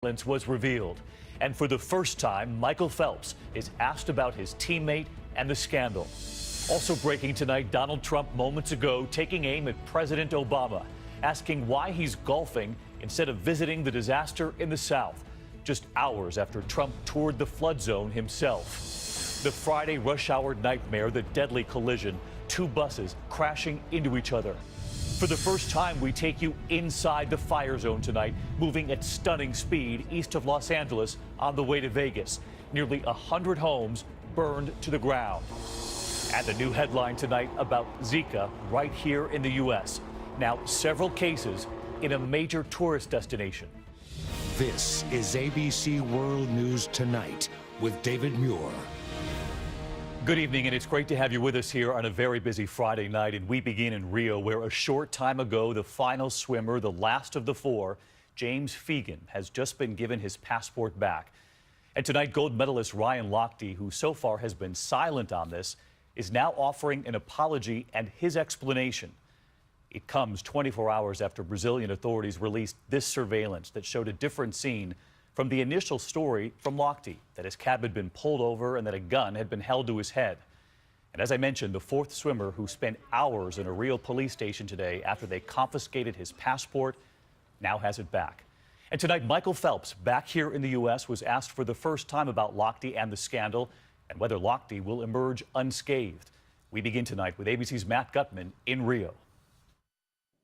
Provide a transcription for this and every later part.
Was revealed. And for the first time, Michael Phelps is asked about his teammate and the scandal. Also breaking tonight, Donald Trump moments ago taking aim at President Obama, asking why he's golfing instead of visiting the disaster in the South, just hours after Trump toured the flood zone himself. The Friday rush hour nightmare, the deadly collision, two buses crashing into each other. For the first time, we take you inside the fire zone tonight, moving at stunning speed east of Los Angeles on the way to Vegas. Nearly 100 homes burned to the ground. And the new headline tonight about Zika right here in the U.S. Now, several cases in a major tourist destination. This is ABC World News Tonight with David Muir. Good evening, and it's great to have you with us here on a very busy Friday night. And we begin in Rio, where a short time ago, the final swimmer, the last of the four, James Fegan, has just been given his passport back. And tonight, gold medalist Ryan Lochte, who so far has been silent on this, is now offering an apology and his explanation. It comes 24 hours after Brazilian authorities released this surveillance that showed a different scene from the initial story from Lochte, that his cab had been pulled over and that a gun had been held to his head. And as I mentioned, the fourth swimmer who spent hours in a Rio police station today after they confiscated his passport now has it back. And tonight, Michael Phelps, back here in the U.S., was asked for the first time about Lochte and the scandal and whether Lochte will emerge unscathed. We begin tonight with ABC's Matt Gutman in Rio.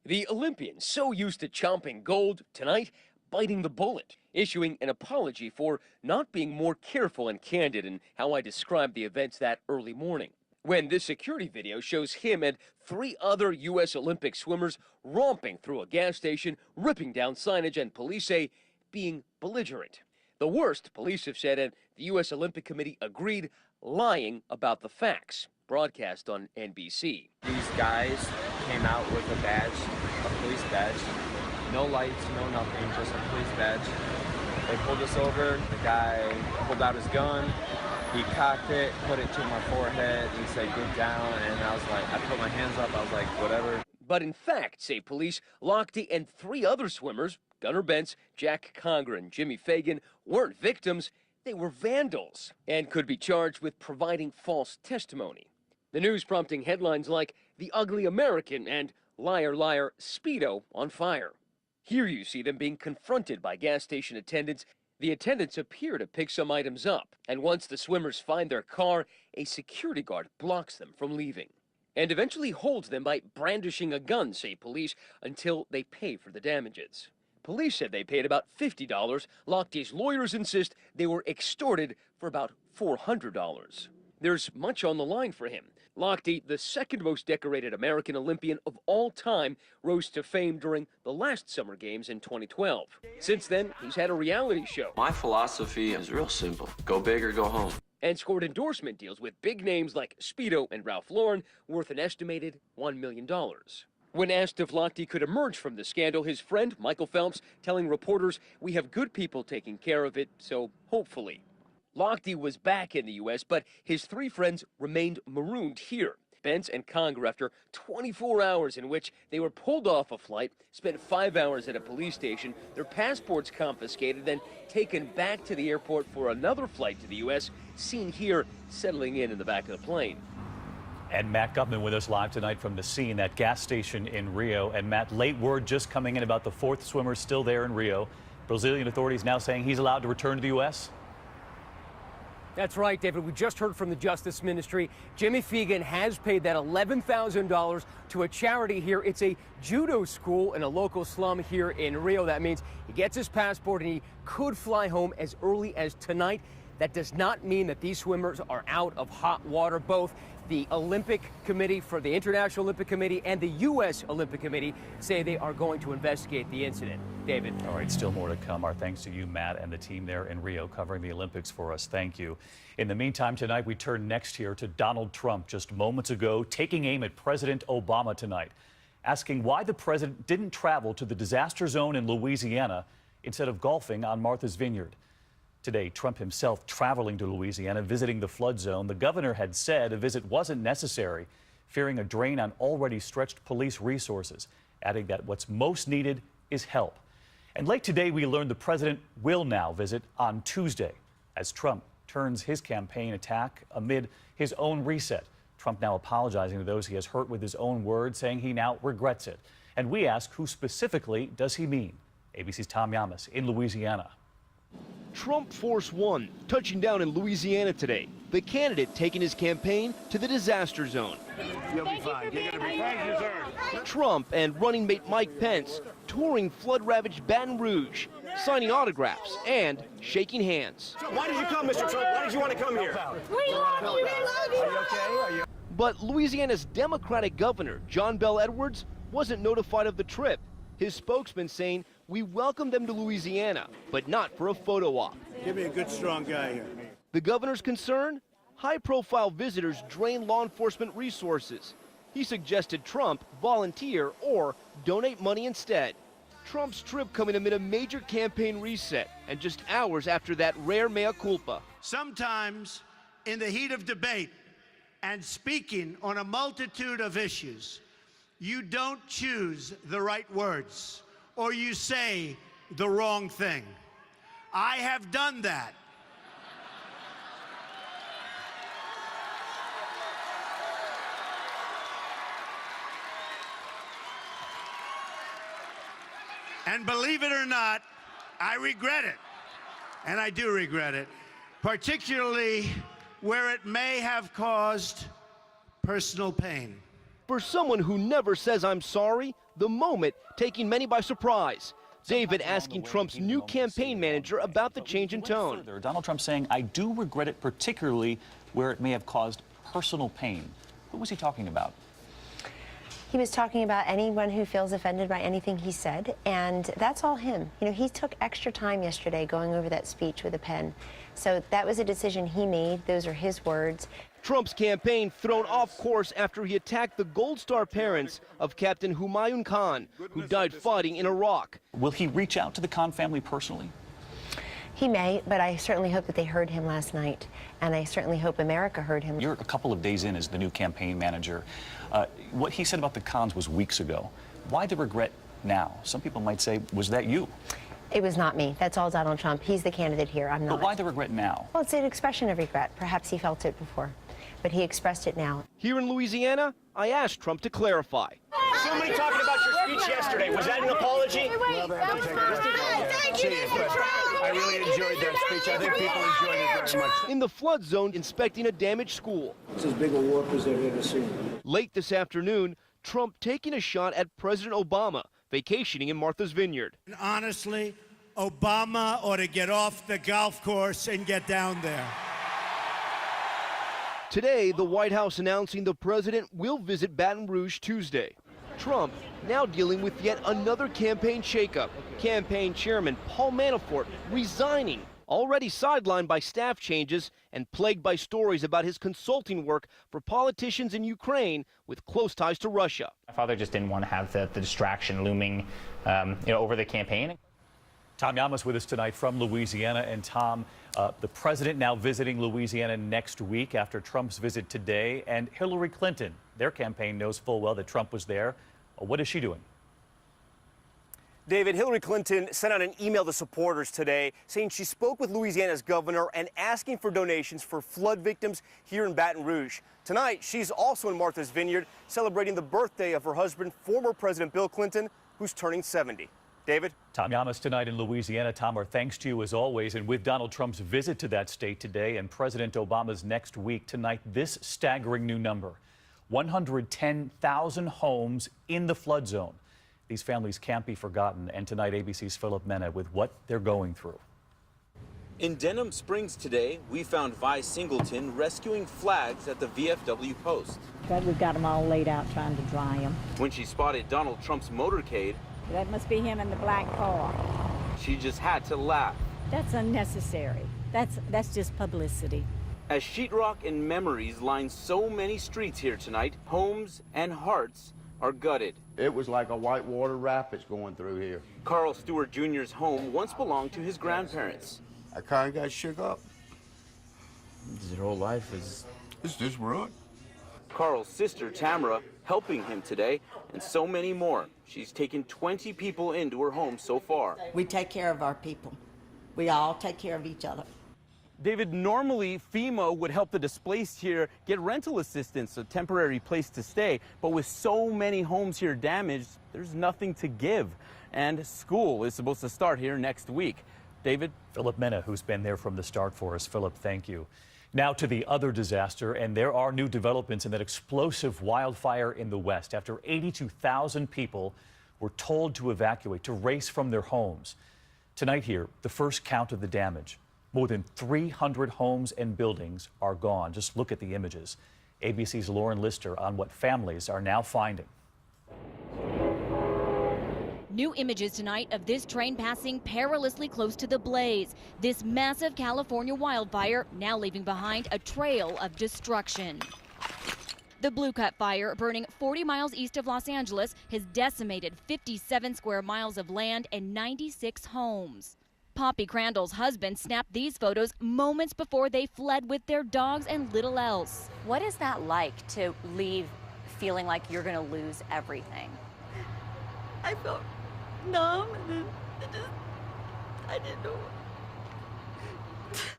The Olympian, so used to chomping gold, tonight biting the bullet, issuing an apology for not being more careful and candid in how I described the events that early morning. When this security video shows him and three other U.S. Olympic swimmers romping through a gas station, ripping down signage, and police say being belligerent. The worst, police have said, and the U.S. Olympic Committee agreed, lying about the facts. Broadcast on NBC. These guys came out with a badge, a police badge. No lights, no nothing, just a police badge. They pulled us over, the guy pulled out his gun, he cocked it, put it to my forehead, and said, get down, and I was like, I put my hands up, I was like, whatever. But in fact, say police, Lochte and three other swimmers, Gunnar Bentz, Jack Conger, and Jimmy Fagan, weren't victims, they were vandals, and could be charged with providing false testimony. The news prompting headlines like, The Ugly American and Liar, Liar, Speedo on fire. Here you see them being confronted by gas station attendants. The attendants appear to pick some items up, and once the swimmers find their car, a security guard blocks them from leaving and eventually holds them by brandishing a gun, say police, until they pay for the damages. Police said they paid about $50. Lochte's lawyers insist they were extorted for about $400. There's much on the line for him. Lochte, the second most decorated American Olympian of all time, rose to fame during the last Summer Games in 2012. Since then, he's had a reality show. My philosophy is real simple. Go big or go home. And scored endorsement deals with big names like Speedo and Ralph Lauren, worth an estimated $1 million. When asked if Lochte could emerge from the scandal, his friend, Michael Phelps, telling reporters, we have good people taking care of it, so hopefully. Lochte was back in the U.S., but his three friends remained marooned here. Bentz and Conger, after 24 hours in which they were pulled off a flight, spent 5 hours at a police station, their passports confiscated, then taken back to the airport for another flight to the U.S., seen here settling in the back of the plane. And Matt Gutman with us live tonight from the scene, that gas station in Rio. And Matt, late word just coming in about the fourth swimmer still there in Rio. Brazilian authorities now saying he's allowed to return to the U.S.? That's right, David. We just heard from the Justice Ministry. Jimmy Fegan has paid that $11,000 to a charity here. It's a judo school in a local slum here in Rio. That means he gets his passport and he could fly home as early as tonight. That does not mean that these swimmers are out of hot water. Both the Olympic Committee for the International Olympic Committee and the U.S. Olympic Committee say they are going to investigate the incident. David. All right, still more to come. Our thanks to you, Matt, and the team there in Rio covering the Olympics for us. Thank you. In the meantime, tonight we turn next here to Donald Trump, just moments ago taking aim at President Obama tonight, asking why the president didn't travel to the disaster zone in Louisiana instead of golfing on Martha's Vineyard. Today, Trump himself traveling to Louisiana, visiting the flood zone. The governor had said a visit wasn't necessary, fearing a drain on already stretched police resources, adding that what's most needed is help. And late today, we learned the president will now visit on Tuesday as Trump turns his campaign attack amid his own reset. Trump now apologizing to those he has hurt with his own words, saying he now regrets it. And we ask, who specifically does he mean? ABC's Tom Yamas in Louisiana. Trump Force One touching down in Louisiana today. The candidate taking his campaign to the disaster zone. You'll be fine. You're going to be fine, sir. Trump and running mate Mike Pence touring flood-ravaged Baton Rouge, signing autographs and shaking hands. Why did you come, Mr. Trump? Why did you want to come here? We love you. We love you. Are you okay? Are you... But Louisiana's Democratic governor, John Bel Edwards, wasn't notified of the trip. His spokesman saying, "We welcome them to Louisiana, but not for a photo op." Give me a good, strong guy here. The governor's concern? High-profile visitors drain law enforcement resources. He suggested Trump volunteer or donate money instead. Trump's trip coming amid a major campaign reset and just hours after that rare mea culpa. Sometimes, in the heat of debate and speaking on a multitude of issues, you don't choose the right words or you say the wrong thing. I have done that. And believe it or not, I regret it. And I do regret it, particularly where it may have caused personal pain. For someone who never says I'm sorry, the moment taking many by surprise. David asking Trump's new campaign manager about the change in tone. Donald Trump saying, "I do regret it, particularly where it may have caused personal pain." Who was he talking about? He was talking about anyone who feels offended by anything he said, and that's all him. You know, he took extra time yesterday going over that speech with a pen. So that was a decision he made. Those are his words. Trump's campaign thrown off course after he attacked the Gold Star parents of Captain Humayun Khan, who died fighting in Iraq. Will he reach out to the Khan family personally? He may, but I certainly hope that they heard him last night, and I certainly hope America heard him. You're a couple of days in as the new campaign manager. What he said about the Khans was weeks ago. Why the regret now? Some people might say, was that you? It was not me. That's all Donald Trump. He's the candidate here. I'm not. But why the regret now? Well, it's an expression of regret. Perhaps he felt it before, but he expressed it now. Here in Louisiana, I asked Trump to clarify. Somebody talking about your speech yesterday. Was that an apology? Thank you, Mr. Trump. I really enjoyed that speech. I think people enjoyed it very much. In the flood zone, inspecting a damaged school. It's as big a warp as they've ever seen. Late this afternoon, Trump taking a shot at President Obama, vacationing in Martha's Vineyard. And honestly, Obama ought to get off the golf course and get down there. Today, the White House announcing the president will visit Baton Rouge Tuesday. Trump now dealing with yet another campaign shakeup. Campaign chairman Paul Manafort resigning, already sidelined by staff changes and plagued by stories about his consulting work for politicians in Ukraine with close ties to Russia. My father just didn't want to have the distraction looming over the campaign. Tom Yamas with us tonight from Louisiana. And Tom, the president now visiting Louisiana next week after Trump's visit today. And Hillary Clinton, their campaign knows full well that Trump was there. What is she doing? David, Hillary Clinton sent out an email to supporters today saying she spoke with Louisiana's governor and asking for donations for flood victims here in Baton Rouge. Tonight, she's also in Martha's Vineyard celebrating the birthday of her husband, former President Bill Clinton, who's turning 70. David? Tom Yamas tonight in Louisiana. Tom, our thanks to you as always. And with Donald Trump's visit to that state today and President Obama's next week, tonight, this staggering new number: 110,000 homes in the flood zone. These families can't be forgotten. And tonight, ABC's Philip Mena with what they're going through. In Denham Springs today, we found Vi Singleton rescuing flags at the VFW post. We've got them all laid out trying to dry them. When she spotted Donald Trump's motorcade, that must be him in the black car. She just had to laugh. That's unnecessary. That's just publicity. As sheetrock and memories line so many streets here tonight, homes and hearts are gutted. It was like a whitewater rapids going through here. Carl Stewart Jr.'s home once belonged to his grandparents. I kind of got shook up. Your whole life is... It's just run. Carl's sister, Tamara, helping him today, and so many more. She's taken 20 people into her home so far. We take care of our people. We all take care of each other. David, normally FEMA would help the displaced here get rental assistance, a temporary place to stay. But with so many homes here damaged, there's nothing to give. And school is supposed to start here next week. David? Philip Mena, who's been there from the start for us. Philip, thank you. Now to the other disaster, and there are new developments in that explosive wildfire in the West after 82,000 people were told to evacuate, to race from their homes. Tonight here, the first count of the damage. More than 300 homes and buildings are gone. Just look at the images. ABC's Lauren Lister on what families are now finding. New images tonight of this train passing perilously close to the blaze. This massive California wildfire now leaving behind a trail of destruction. The Blue Cut fire, burning 40 miles east of Los Angeles, has decimated 57 square miles of land and 96 homes. Poppy Crandall's husband snapped these photos moments before they fled with their dogs and little else. What is that like to leave feeling like you're going to lose everything? I felt numb and I didn't know.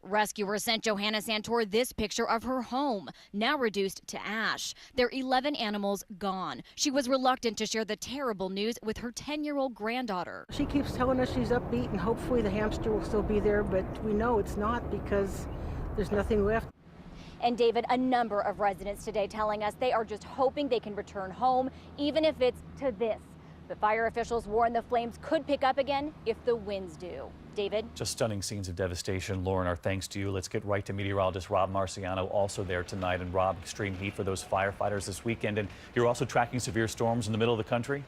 Rescuers sent Johanna Santor this picture of her home, now reduced to ash. Their 11 animals gone. She was reluctant to share the terrible news with her 10-year-old granddaughter. She keeps telling us she's upbeat and hopefully the hamster will still be there, but we know it's not because there's nothing left. And David, a number of residents today telling us they are just hoping they can return home, even if it's to this. But fire officials warn the flames could pick up again if the winds do. David? Just stunning scenes of devastation. Lauren, our thanks to you. Let's get right to meteorologist Rob Marciano, also there tonight. And Rob, extreme heat for those firefighters this weekend. And you're also tracking severe storms in the middle of the country?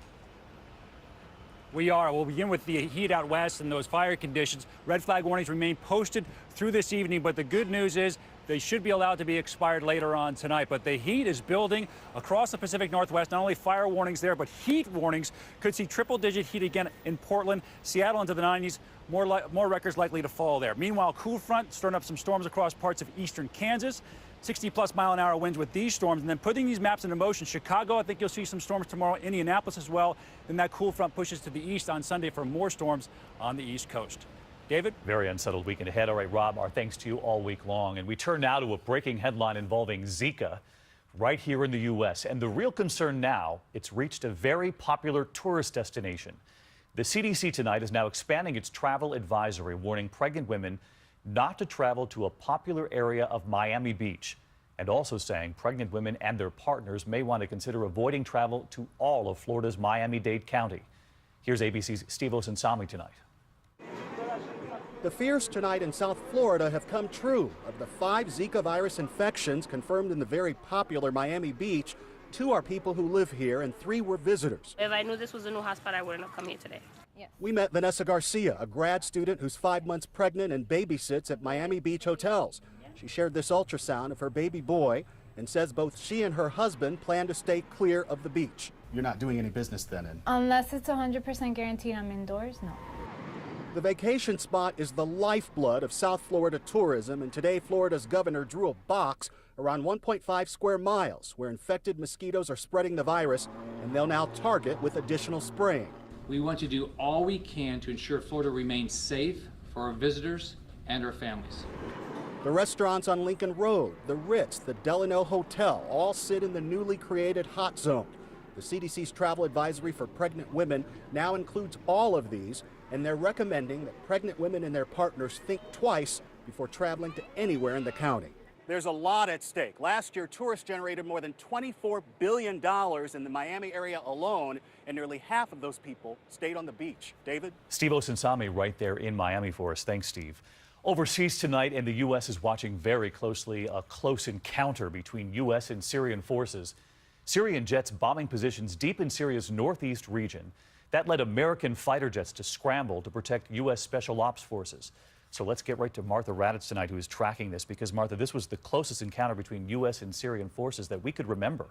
We are. We'll begin with the heat out west and those fire conditions. Red flag warnings remain posted through this evening, but the good news is they should be allowed to be expired later on tonight. But the heat is building across the Pacific Northwest. Not only fire warnings there, but heat warnings. Could see triple-digit heat again in Portland, Seattle into the 90s. More records likely to fall there. Meanwhile, cool front stirring up some storms across parts of eastern Kansas. 60-plus mile-an-hour winds with these storms. And then putting these maps into motion, Chicago, I think you'll see some storms tomorrow. Indianapolis as well. Then that cool front pushes to the east on Sunday for more storms on the East Coast. David? Very unsettled weekend ahead. All right, Rob, our thanks to you all week long. And we turn now to a breaking headline involving Zika right here in the U.S. And the real concern now, it's reached a very popular tourist destination. The CDC tonight is now expanding its travel advisory, warning pregnant women not to travel to a popular area of Miami Beach, and also saying pregnant women and their partners may want to consider avoiding travel to all of Florida's Miami-Dade County. Here's ABC's Steve Osunsami tonight. The fears tonight in South Florida have come true. Of the 5 Zika virus infections confirmed in the very popular Miami Beach, 2 are people who live here and 3 were visitors. If I knew this was a new hotspot, I wouldn't have come here today. We met Vanessa Garcia, a grad student who's 5 months pregnant and babysits at Miami Beach hotels. She shared this ultrasound of her baby boy and says both she and her husband plan to stay clear of the beach. You're not doing any business then? Unless it's 100% guaranteed I'm indoors, no. The vacation spot is the lifeblood of South Florida tourism, and today Florida's governor drew a box around 1.5 square miles where infected mosquitoes are spreading the virus, and they'll now target with additional spraying. We want to do all we can to ensure Florida remains safe for our visitors and our families. The restaurants on Lincoln Road, the Ritz, the Delano Hotel all sit in the newly created hot zone. The CDC's travel advisory for pregnant women now includes all of these, and they're recommending that pregnant women and their partners think twice before traveling to anywhere in the county. There's a lot at stake. Last year, tourists generated more than $24 billion in the Miami area alone, and nearly half of those people stayed on the beach. David? Steve Osunsami right there in Miami for us. Thanks, Steve. Overseas tonight, and the U.S. is watching very closely a close encounter between U.S. and Syrian forces. Syrian jets bombing positions deep in Syria's northeast region. That led American fighter jets to scramble to protect U.S. Special Ops forces. So let's get right to Martha Raddatz tonight, who is tracking this, because, Martha, this was the closest encounter between U.S. and Syrian forces that we could remember.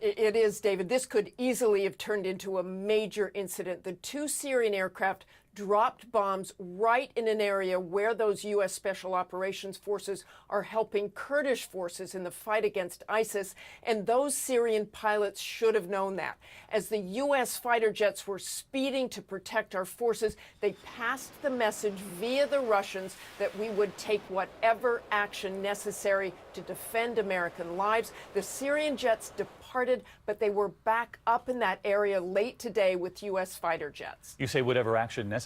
It is, David. This could easily have turned into a major incident. The 2 Syrian aircraft dropped bombs right in an area where those U.S. Special Operations Forces are helping Kurdish forces in the fight against ISIS, and those Syrian pilots should have known that. As the U.S. fighter jets were speeding to protect our forces, they passed the message via the Russians that we would take whatever action necessary to defend American lives. The Syrian jets departed, but they were back up in that area late today with U.S. fighter jets. You say whatever action necessary.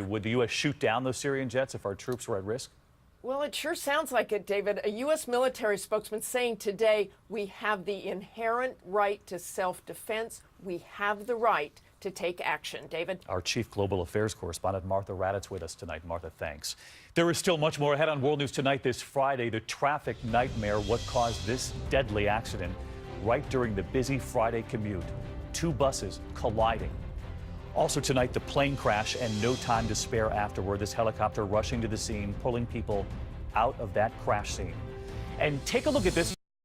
Would the U.S. shoot down those Syrian jets if our troops were at risk? Well, it sure sounds like it, David. A U.S. military spokesman saying today we have the inherent right to self-defense. We have the right to take action. David? Our chief global affairs correspondent, Martha Raddatz, with us tonight. Martha, thanks. There is still much more ahead on World News Tonight this Friday. The traffic nightmare, what caused this deadly accident right during the busy Friday commute. 2 buses colliding. Also tonight, the plane crash and no time to spare afterward. This helicopter rushing to the scene, pulling people out of that crash scene. And take a look at this.